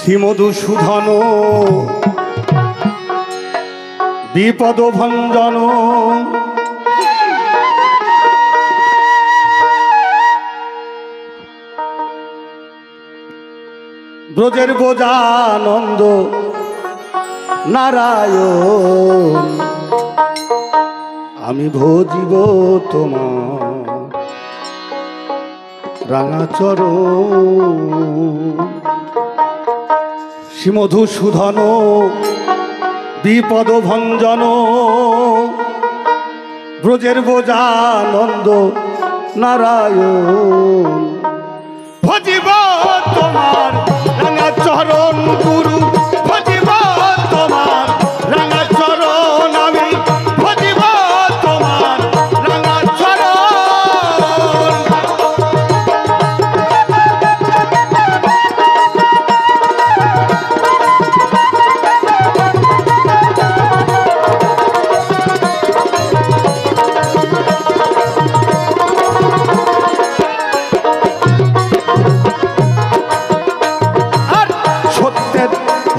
শ্রীমধুসূদন বিপদ ভঞ্জন ব্রজের বোজানন্দ নারায়ণ আমি ভজিব তোমার রাঙাচরণ। শ্রীমধুসূদন বিপদ ভঞ্জন ব্রজের বোজানন্দ নারায়ণ ভজিব তোমার রাঙাচরণ গুরু ভজিব তোমার রাঙাচরণ আমি ভজিব তোমার রাঙাচরণ।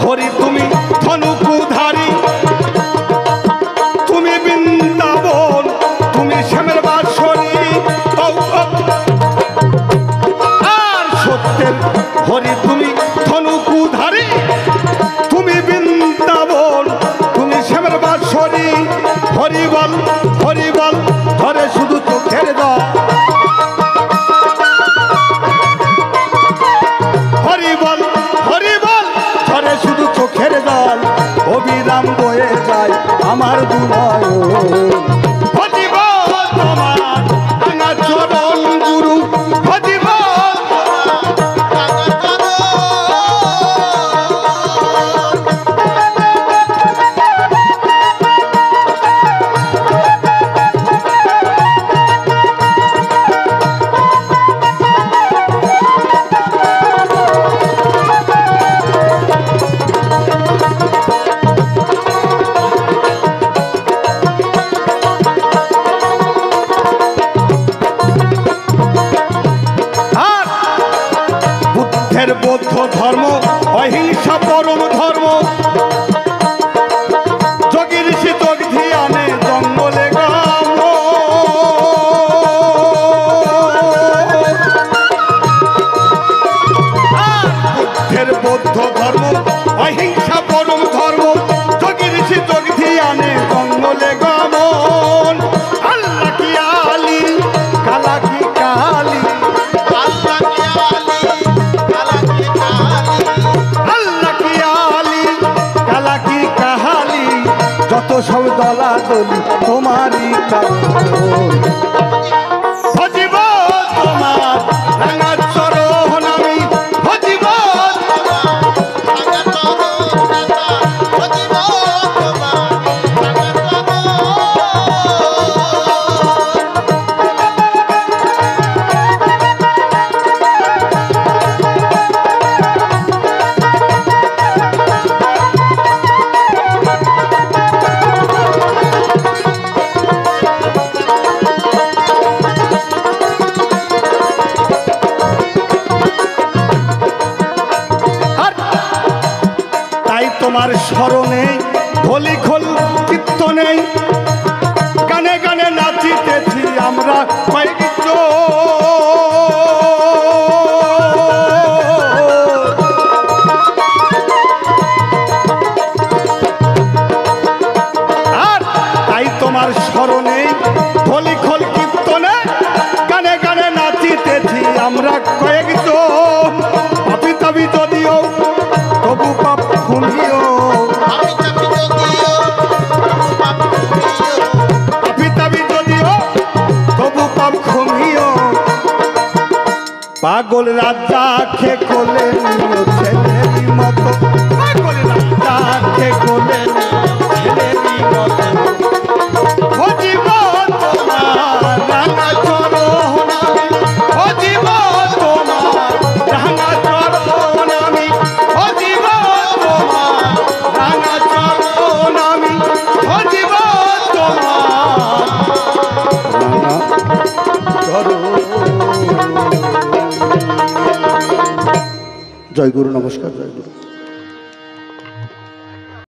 হরি তুমি ধনুকুধারী তুমি বৃন্দাবন তুমি শ্যামের বাঁশরী আর সত্যের হরি তুমি ধনুকুধারী তুমি বৃন্দাবন তুমি শ্যামের বাঁশরী হরিবল হরিবল ধরে শুধু চোখের জল হরিবল হরিবল ধরে শুধু চোখের জল অবিরাম বয়ে যায় আমার দুনয়ন ভজিব তোমার রাঙাচরণ গুরু ভজিব বৌদ্ধ ধর্ম অহিংসা পরম ধর্ম যোগী ঋষি যোগ ধ্যানে জঙ্গলে গাম বুদ্ধের বৌদ্ধ ধর্ম অহিংসা পরম ধর্ম যোগী ঋষি যোগ ধ্যানে জঙ্গলে গমন আল্লাহ কি আলী কালা কি কালী যত সব দলাদলি তোমারই কারণ ভজিব তোমার রাঙাচরণ আমি ভজিব তোমার স্মরণে হোলি খোল কীর্তনে গানে গানে নাচিতেছি আমরা কয়েকজন আর তাই তোমার স্মরণে হোলি খোল কীর্তনে গানে গানে নাচিতেছি আমরা কয়েকজন পাপি তাবি যদিও তবু পাপ খুনিও পাগল রাজা খে কোলে ছেলেরই মতো পাগল রাজা খে কোলে ছেলেরই মতো ভজিব তোমার রাঙাচরণ আমি ভজিব তোমার রাঙাচরণ আমি ভজিব তোমার রাঙাচরণ আমি ভজিব তোমার রাঙাচরণ। জয় গুরু, নমস্কার, জয় গুরু।